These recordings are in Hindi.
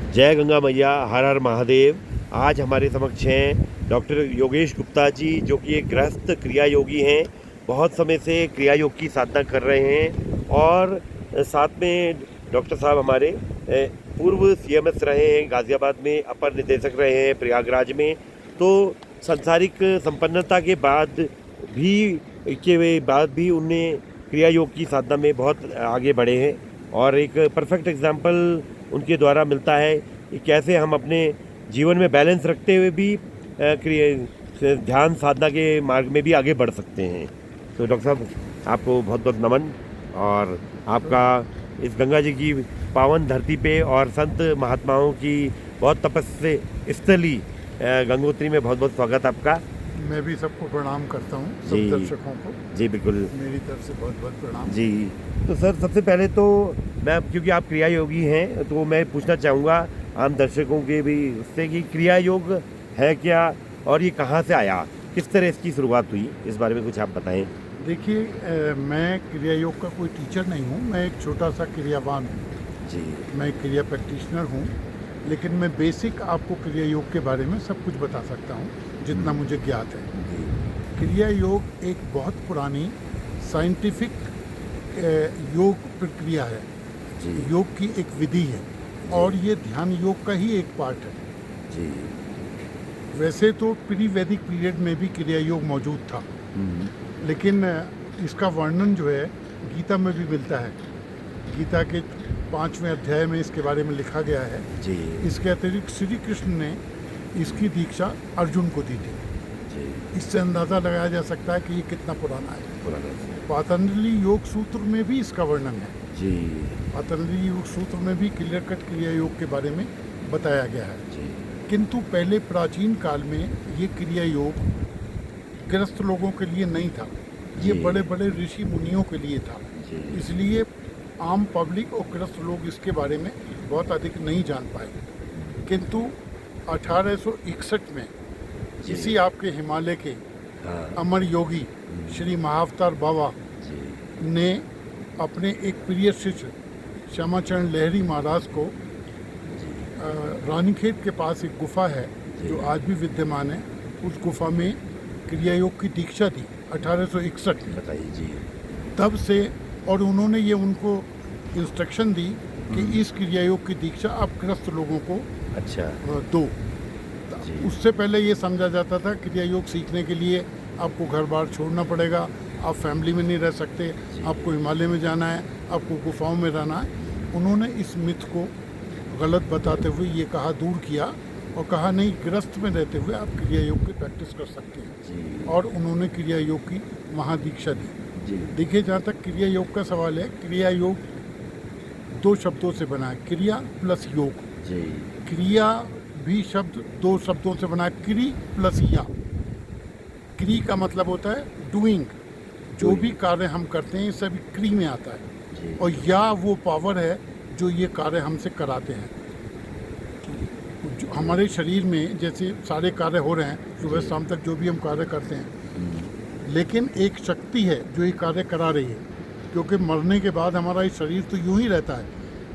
जय गंगा मैया, हर हर महादेव। आज हमारे समक्ष हैं डॉक्टर योगेश गुप्ता जी, जो कि एक गृहस्थ क्रिया योगी हैं। बहुत समय से क्रिया योग की साधना कर रहे हैं और साथ में डॉक्टर साहब हमारे पूर्व सीएमएस रहे हैं, गाज़ियाबाद में अपर निदेशक रहे हैं, प्रयागराज में। तो सांसारिक संपन्नता के बाद भी उनने क्रिया योग की साधना में बहुत आगे बढ़े हैं और एक परफेक्ट एग्जाम्पल उनके द्वारा मिलता है कि कैसे हम अपने जीवन में बैलेंस रखते हुए भी ध्यान साधना के मार्ग में भी आगे बढ़ सकते हैं। तो डॉक्टर साहब, आपको बहुत बहुत नमन, और आपका इस गंगा जी की पावन धरती पे और संत महात्माओं की बहुत तपस्या स्थली गंगोत्री में बहुत बहुत स्वागत आपका। मैं भी सबको प्रणाम करता हूँ, सब दर्शकों को। जी बिल्कुल, मेरी तरफ से बहुत बहुत प्रणाम जी। तो सर, सबसे पहले तो मैं, क्योंकि आप क्रिया योगी हैं, तो मैं पूछना चाहूँगा आम दर्शकों के भी उससे कि क्रिया योग है क्या और ये कहाँ से आया, किस तरह इसकी शुरुआत हुई, इस बारे में कुछ आप बताएं। देखिए, मैं क्रिया योग का कोई टीचर नहीं हूँ, मैं एक छोटा सा क्रियावान हूँ जी। मैं एक क्रिया प्रैक्टिशनर हूँ, लेकिन मैं बेसिक आपको क्रिया योग के बारे में सब कुछ बता सकता हूँ जितना मुझे ज्ञात है। क्रिया योग एक बहुत पुरानी साइंटिफिक योग प्रक्रिया है जी। योग की एक विधि है और ये ध्यान योग का ही एक पार्ट है जी। वैसे तो प्री वैदिक पीरियड में भी क्रिया योग मौजूद था, लेकिन इसका वर्णन जो है गीता में भी मिलता है। गीता के 5वें अध्याय में इसके बारे में लिखा गया है जी। इसके अतिरिक्त श्री कृष्ण ने इसकी दीक्षा अर्जुन को दी थी जी। इससे अंदाज़ा लगाया जा सकता है कि ये कितना पुराना है। पुराना पातंजलि योग सूत्र में भी इसका वर्णन है जी। पातंजलि योग सूत्र में भी क्लियर कट क्रिया योग के बारे में बताया गया है जी। किंतु पहले प्राचीन काल में ये क्रिया योग गृहस्थ लोगों के लिए नहीं था, ये जी। बड़े बड़े ऋषि मुनियों के लिए था। जी। इसलिए आम पब्लिक और गृहस्थ लोग इसके बारे में बहुत अधिक नहीं जान पाए। किंतु 1861 में जी। इसी आपके हिमालय के हाँ। अमर योगी श्री महाअवतार बाबा जी। ने अपने एक प्रिय शिष्य श्यामाचरण लहरी महाराज को रानीखेत के पास एक गुफा है जो आज भी विद्यमान है, उस गुफा में क्रिया योग की दीक्षा दी 1861 में। बताइए जी। तब से और उन्होंने ये उनको इंस्ट्रक्शन दी कि इस क्रिया योग की दीक्षा आप गृहस्थ लोगों को अच्छा दो। जी। उससे पहले ये समझा जाता था क्रिया योग सीखने के लिए आपको घर बार छोड़ना पड़ेगा, आप फैमिली में नहीं रह सकते, आपको हिमालय में जाना है, आपको गुफाओं में रहना है। उन्होंने इस मिथ को गलत बताते हुए ये कहा, दूर किया और कहा नहीं, गृहस्थ में रहते हुए आप क्रिया योग की प्रैक्टिस कर सकते हैं जी। और उन्होंने क्रिया योग की महादीक्षा दी। जी। देखिए, जहाँ तक क्रिया योग का सवाल है, क्रिया योग 2 शब्दों से बना है, क्रिया प्लस योग। जी। क्रिया भी शब्द 2 शब्दों से बना है, क्रि प्लस या। क्रि का मतलब होता है डूइंग, जो भी कार्य हम करते हैं सभी क्रि में आता है, जी। और या वो पावर है जो ये कार्य हमसे कराते हैं। जो हमारे शरीर में जैसे सारे कार्य हो रहे हैं, सुबह शाम तक जो भी हम कार्य करते हैं, लेकिन एक शक्ति है जो ये कार्य करा रही है, क्योंकि मरने के बाद हमारा ये शरीर तो यूं ही रहता है,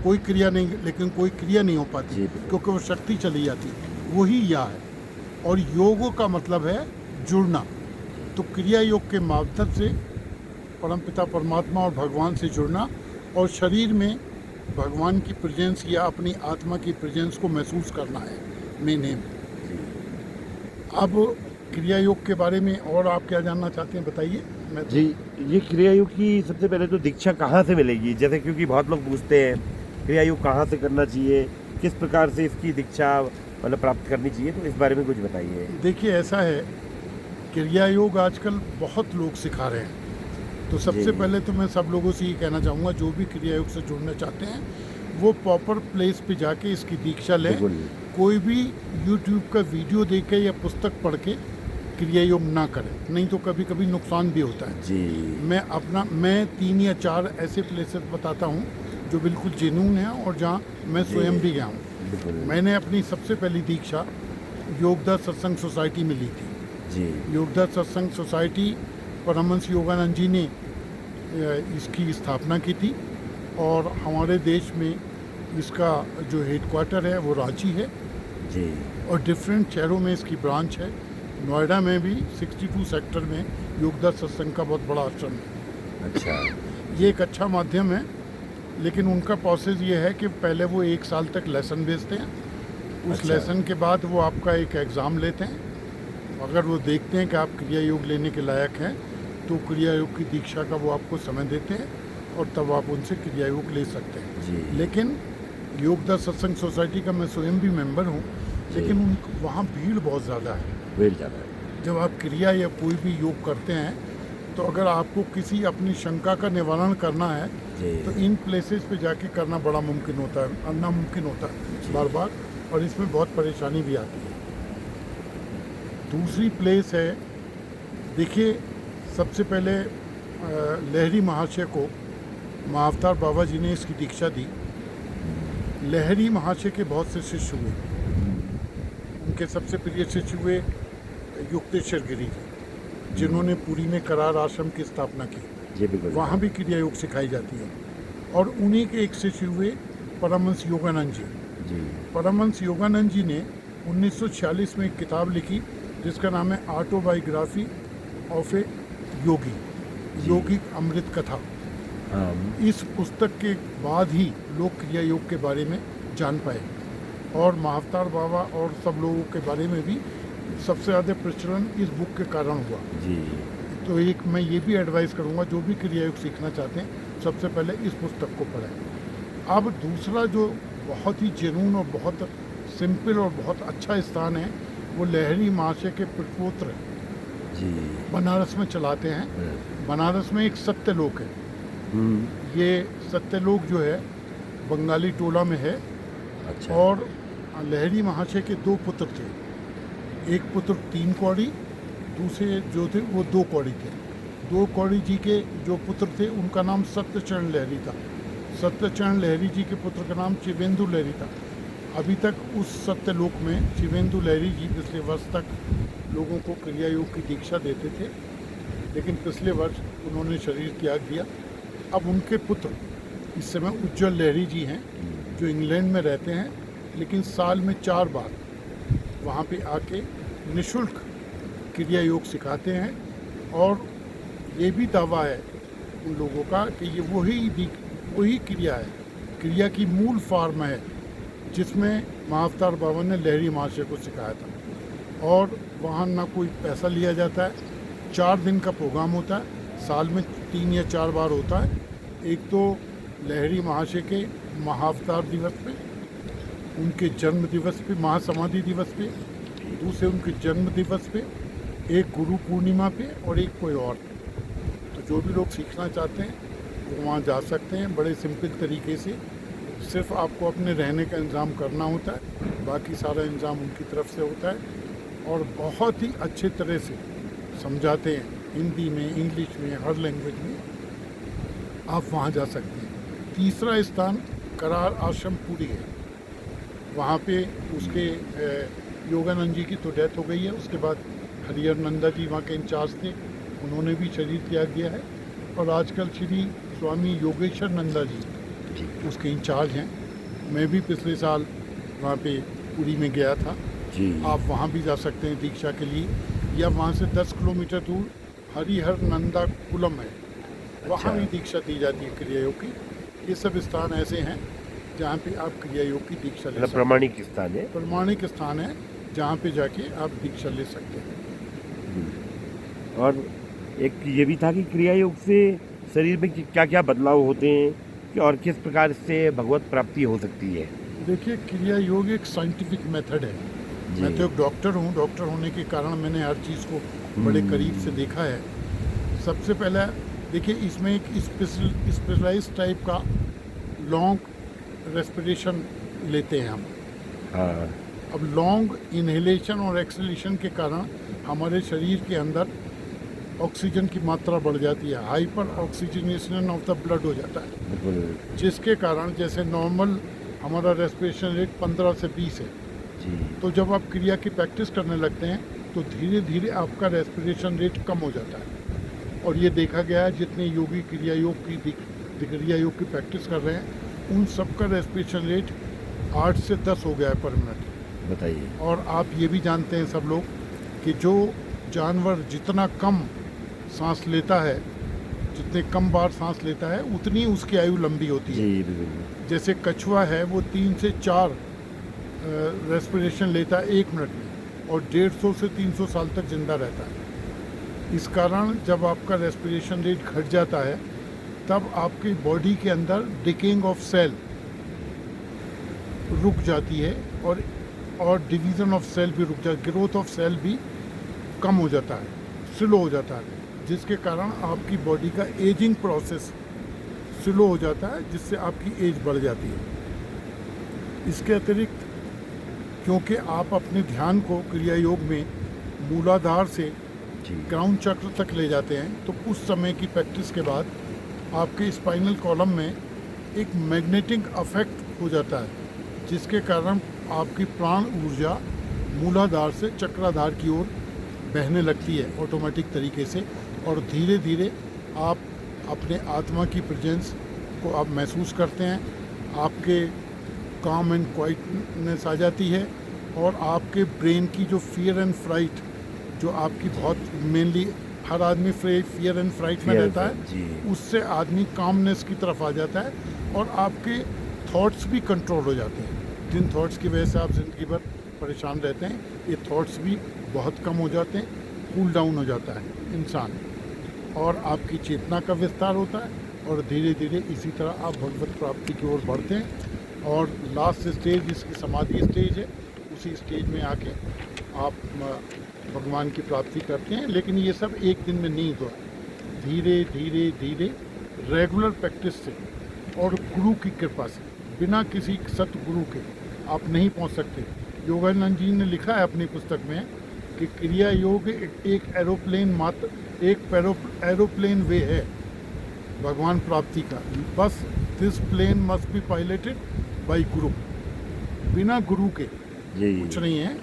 कोई क्रिया नहीं, लेकिन कोई क्रिया नहीं हो पाती क्योंकि वो शक्ति चली जाती है, वही या है। और योग का मतलब है जुड़ना। तो क्रिया योग के माध्यम से परमपिता परमात्मा और भगवान से जुड़ना और शरीर में भगवान की प्रेजेंस या अपनी आत्मा की प्रेजेंस को महसूस करना है मेन एम। अब क्रिया योग के बारे में और आप क्या जानना चाहते हैं, बताइए। मैं जी, ये क्रिया योग की सबसे पहले तो दीक्षा कहाँ से मिलेगी, जैसे क्योंकि बहुत लोग पूछते हैं क्रिया योग कहाँ से करना चाहिए, किस प्रकार से इसकी दीक्षा मतलब प्राप्त करनी चाहिए, तो इस बारे में कुछ बताइए। देखिए, ऐसा है, क्रिया योग आजकल बहुत लोग सिखा रहे हैं। तो सबसे पहले तो मैं सब लोगों से ये कहना चाहूँगा, जो भी क्रिया योग से जुड़ना चाहते हैं वो प्रॉपर प्लेस पे जाके इसकी दीक्षा लें। कोई भी यूट्यूब का वीडियो देख के या पुस्तक पढ़ के क्रिया योग ना करें, नहीं तो कभी कभी नुकसान भी होता है जी। मैं 3 या 4 ऐसे प्लेसेस बताता हूँ जो बिल्कुल जेन्युइन हैं और जहाँ मैं स्वयं भी गया हूँ। मैंने अपनी सबसे पहली दीक्षा योगदा सत्संग सोसाइटी में ली थी जी। योगदा सत्संग सोसाइटी परमहंस योगानंद जी ने इसकी स्थापना की थी और हमारे देश में इसका जो हेडक्वार्टर है वो रांची है जी और डिफरेंट शहरों में इसकी ब्रांच है। नोएडा में भी 62 सेक्टर में योगदा सत्संग का बहुत बड़ा आश्रम है। अच्छा ये एक अच्छा माध्यम है, लेकिन उनका प्रोसेस ये है कि पहले वो 1 साल तक लेसन भेजते हैं। उस अच्छा। लेसन के बाद वो आपका एक एग्ज़ाम लेते हैं। अगर वो देखते हैं कि आप क्रिया योग लेने के लायक हैं तो क्रिया योग की दीक्षा का वो आपको समय देते हैं और तब आप उनसे क्रिया योग ले सकते हैं। जी लेकिन योगदा सत्संग सोसाइटी का मैं स्वयं भी मेंबर हूँ, लेकिन वहाँ भीड़ बहुत ज़्यादा है। वेल ज़्यादा है। जब आप क्रिया या कोई भी योग करते हैं तो अगर आपको किसी अपनी शंका का निवारण करना है जी तो इन प्लेसेस पे जाके करना बड़ा मुमकिन होता है, नामुमकिन होता है बार बार, और इसमें बहुत परेशानी भी आती है। दूसरी प्लेस है, देखिए सबसे पहले लहरी महाशय को महाअवतार बाबा जी ने इसकी दीक्षा दी। लहरी महाशय के बहुत से शिष्य हुए। उनके सबसे प्रिय शिष्य हुए युक्तेश्वर गिरी जी, जिन्होंने पुरी में करार आश्रम की स्थापना की। जी बिल्कुल। वहाँ भी क्रिया योग सिखाई जाती है। और उन्हीं के एक शिष्य हुए परमहंस योगानंद जी। जी परमहंस योगानंद जी ने 1946 में एक किताब लिखी जिसका नाम है ऑटोबायोग्राफी ऑफ ए योगी, योगिक अमृत कथा। हाँ इस पुस्तक के बाद ही लोग क्रिया योग के बारे में जान पाए और महाअवतार बाबा और सब लोगों के बारे में भी सबसे ज़्यादा प्रचलन इस बुक के कारण हुआ। जी तो एक मैं ये भी एडवाइस करूँगा, जो भी क्रिया योग सीखना चाहते हैं सबसे पहले इस पुस्तक को पढ़ें। अब दूसरा जो बहुत ही जेनून और बहुत सिंपल और बहुत अच्छा स्थान है वो लहरी महाशय के प्रपुत्र जी बनारस में चलाते हैं। बनारस में एक सत्यलोक है। ये सत्यलोक जो है बंगाली टोला में है। अच्छा। और लहरी महाशय के 2 पुत्र थे। एक पुत्र 3 कौड़ी, दूसरे जो थे वो 2 कौड़ी थे। 2 कौड़ी जी के जो पुत्र थे उनका नाम सत्यचरण लहरी था। सत्यचरण लहरी जी के पुत्र का नाम शिवेंदु लहरी था। अभी तक उस सत्यलोक में शिवेंदु लहरी जी पिछले वर्ष तक लोगों को क्रिया योग की दीक्षा देते थे, लेकिन पिछले वर्ष उन्होंने शरीर त्याग दिया। अब उनके पुत्र इस समय उज्जवल लहरी जी हैं जो इंग्लैंड में रहते हैं, लेकिन साल में 4 बार वहाँ पे आके निःशुल्क क्रिया योग सिखाते हैं। और ये भी दावा है उन लोगों का कि ये वही क्रिया है, क्रिया की मूल फॉर्म है जिसमें महाअवतार बाबा ने लहरी महाशय को सिखाया था। और वहाँ ना कोई पैसा लिया जाता है। 4 दिन का प्रोग्राम होता है, साल में 3 या 4 बार होता है। एक तो लहरी महाशय के महाअवतार दिवस पे, उनके जन्म दिवस पे, महासमाधि दिवस पे, दूसरे उनके जन्म दिवस पे, एक गुरु पूर्णिमा पे और एक कोई और। तो जो भी लोग सीखना चाहते हैं वो वहाँ जा सकते हैं बड़े सिंपल तरीके से। सिर्फ आपको अपने रहने का इंतज़ाम करना होता है, बाकी सारा इंतज़ाम उनकी तरफ से होता है और बहुत ही अच्छे तरह से समझाते हैं, हिंदी में, इंग्लिश में, हर लैंग्वेज में। आप वहाँ जा सकते हैं। तीसरा स्थान करार आश्रम पुरी है। वहाँ पे उसके योगानंद जी की तो डेथ हो गई है। उसके बाद हरिहर नंदा जी वहाँ के इंचार्ज थे, उन्होंने भी शरीर त्याग दिया है। और आजकल श्री स्वामी योगेश्वर नंदा जी उसके इंचार्ज हैं। मैं भी पिछले साल वहाँ पे पुरी में गया था। जी आप वहाँ भी जा सकते हैं दीक्षा के लिए, या वहाँ से 10 किलोमीटर दूर हरिहर नंदा कुलम है, वहाँ भी दीक्षा दी जाती है क्रिया योग की। ये सब स्थान ऐसे हैं जहाँ पे आप क्रिया योग की दीक्षा ले सकते हैं। प्रमाणिक स्थान है। प्रमाणिक स्थान है जहाँ पे जाके आप दीक्षा ले सकते हैं। और एक ये भी था कि क्रिया योग से शरीर में क्या क्या बदलाव होते हैं कि और किस प्रकार से भगवत प्राप्ति हो सकती है। देखिए, क्रिया योग एक साइंटिफिक मेथड है। जी। मैं तो एक डॉक्टर हूँ, डॉक्टर होने के कारण मैंने हर चीज़ को बड़े करीब से देखा है। सबसे पहला देखिए, इसमें एक स्पेशलाइज टाइप का लॉन्ग रेस्पिरेशन लेते हैं हम। हाँ अब लॉन्ग इनहेलेशन और एक्सहेलेशन के कारण हमारे शरीर के अंदर ऑक्सीजन की मात्रा बढ़ जाती है, hyper oxygenation of the blood हो जाता है, बिल्कुल। जिसके कारण जैसे नॉर्मल हमारा रेस्पिरेशन रेट 15 से 20 है। जी तो जब आप क्रिया की प्रैक्टिस करने लगते हैं तो धीरे धीरे आपका रेस्पिरेशन रेट कम हो जाता है। और ये देखा गया है, जितने योगी क्रिया योग की प्रैक्टिस कर रहे हैं उन सब का रेस्पिरेशन रेट 8 से 10 हो गया है पर मिनट। बताइए। और आप ये भी जानते हैं सब लोग कि जो जानवर जितना कम सांस लेता है, जितने कम बार सांस लेता है, उतनी उसकी आयु लंबी होती है। जी बिल्कुल। जैसे कछुआ है वो 3 से 4 रेस्पिरेशन लेता है 1 मिनट में, और 150 से 300 साल तक जिंदा रहता है। इस कारण जब आपका रेस्पिरेशन रेट घट जाता है तब आपकी बॉडी के अंदर डिकेइंग ऑफ सेल रुक जाती है, और डिवीज़न ऑफ सेल भी रुक जाती है, ग्रोथ ऑफ सेल भी कम हो जाता है, स्लो हो जाता है, जिसके कारण आपकी बॉडी का एजिंग प्रोसेस स्लो हो जाता है, जिससे आपकी एज बढ़ जाती है। इसके अतिरिक्त क्योंकि आप अपने ध्यान को क्रिया योग में मूलाधार से क्राउन चक्र तक ले जाते हैं, तो कुछ समय की प्रैक्टिस के बाद आपके स्पाइनल कॉलम में एक मैग्नेटिक अफेक्ट हो जाता है, जिसके कारण आपकी प्राण ऊर्जा मूलाधार से चक्राधार की ओर बहने लगती है ऑटोमेटिक तरीके से, और धीरे धीरे आप अपने आत्मा की प्रेजेंस को आप महसूस करते हैं। आपके काम एंड क्वाइटनेस आ जाती है, और आपके ब्रेन की जो फियर एंड फ्राइट, जो आपकी बहुत मेनली हर आदमी फियर एंड फ्राइट में रहता है, उससे आदमी कामनेस की तरफ आ जाता है, और आपके थॉट्स भी कंट्रोल हो जाते हैं। जिन थॉट्स की वजह से आप ज़िंदगी भर परेशान रहते हैं, ये थॉट्स भी बहुत कम हो जाते हैं, कूल डाउन हो जाता है इंसान, और आपकी चेतना का विस्तार होता है, और धीरे धीरे इसी तरह आप भगवत प्राप्ति की ओर बढ़ते हैं। और लास्ट स्टेज जिसकी समाधि स्टेज है, उसी स्टेज में आके आप भगवान की प्राप्ति करते हैं। लेकिन ये सब एक दिन में नहीं हुआ, धीरे धीरे धीरे रेगुलर प्रैक्टिस से और गुरु की कृपा से, बिना किसी सतगुरु के आप नहीं पहुंच सकते। योगानंद जी ने लिखा है अपनी पुस्तक में कि क्रिया योग एक एरोप्लेन मात्र एक एरोप्लेन वे है भगवान प्राप्ति का, बस this plane must be piloted by guru. बिना गुरु के कुछ नहीं है,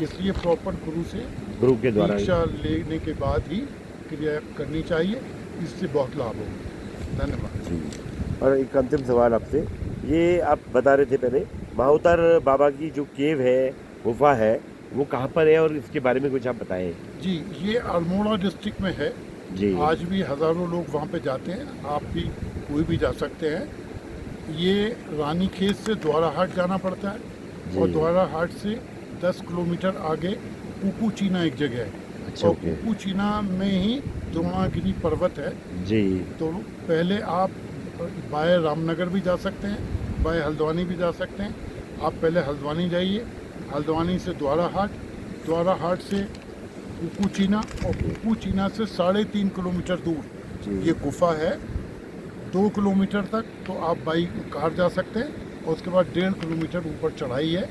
इसलिए प्रॉपर गुरु से गुरु के द्वारा दीक्षा लेने के बाद ही क्रिया करनी चाहिए, इससे बहुत लाभ होगा। धन्यवाद जी। और एक अंतिम सवाल आपसे, ये आप बता रहे थे पहले, महाअवतार बाबा की जो केव है, गुफा है, वो कहाँ पर है, और इसके बारे में कुछ आप बताएं। जी, ये अल्मोड़ा डिस्ट्रिक्ट में है जी। आज भी हज़ारों लोग वहाँ पे जाते हैं, आप भी कोई भी जा सकते हैं। ये रानीखेत से द्वाराहाट जाना पड़ता है, और द्वाराहाट से 10 किलोमीटर आगे कुकुचीना एक जगह है। अच्छा, और कुकुचीना में ही द्रोणागिरी पर्वत है जी। तो पहले आप बाय रामनगर भी जा सकते हैं, बाय हल्द्वानी भी जा सकते हैं। आप पहले हल्द्वानी जाइए, हल्द्वानी से द्वाराहाट से कुकुचीना, और कुकुचीना से 3.5 किलोमीटर दूर ये गुफा है। 2 किलोमीटर तक तो आप बाई कार जा सकते हैं, और उसके बाद 1.5 किलोमीटर ऊपर चढ़ाई है,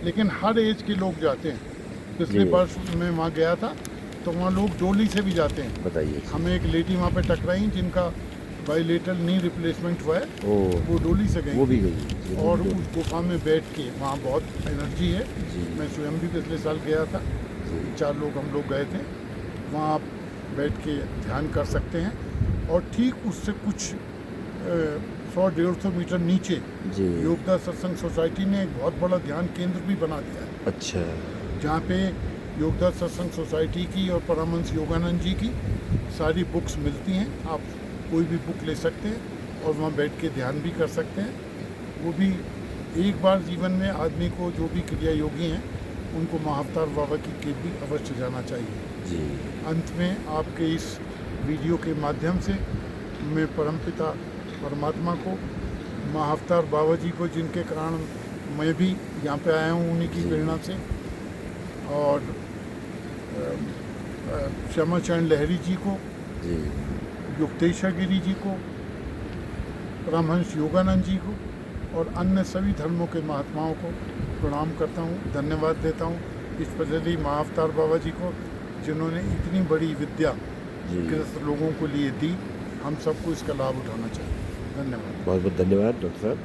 लेकिन हर एज के लोग जाते हैं। पिछले वर्ष मैं वहाँ गया था तो वहाँ लोग डोली से भी जाते हैं। बताइए। हमें एक लेडी वहाँ पे टकराई जिनका बाइलेटरल नी रिप्लेसमेंट हुआ है, वो डोली से गई, वो भी गई, और उस गुफा में बैठ के वहाँ बहुत एनर्जी है। मैं स्वयं भी पिछले साल गया था, 4 लोग हम लोग गए थे। वहाँ आप बैठ के ध्यान कर सकते हैं, और ठीक उससे कुछ 100-150 मीटर नीचे योगदा सत्संग सोसाइटी ने एक बहुत बड़ा ध्यान केंद्र भी बना दिया है। अच्छा। जहाँ पे योगदा सत्संग सोसाइटी की और परमहंस योगानंद जी की सारी बुक्स मिलती हैं। आप कोई भी बुक ले सकते हैं और वहाँ बैठ के ध्यान भी कर सकते हैं। वो भी एक बार जीवन में आदमी को, जो भी क्रिया योगी हैं, उनको महाअवतार बाबा की केव भी अवश्य जाना चाहिए जी। अंत में आपके इस वीडियो के माध्यम से मैं परमपिता परमात्मा को, महाअवतार बाबा जी को, जिनके कारण मैं भी यहाँ पे आया हूँ उन्हीं की प्रेरणा से, और श्यामाचरण लहरी जी को, युक्तेश्वर गिरी जी को, परमहंस योगानंद जी को, और अन्य सभी धर्मों के महात्माओं को प्रणाम करता हूँ, धन्यवाद देता हूँ, स्पेशली महाअवतार बाबा जी को, जिन्होंने इतनी बड़ी विद्या ग्रस्त लोगों को लिए दी। हम सबको इसका लाभ उठाना चाहिए। धन्यवाद। बहुत बहुत धन्यवाद डॉक्टर साहब।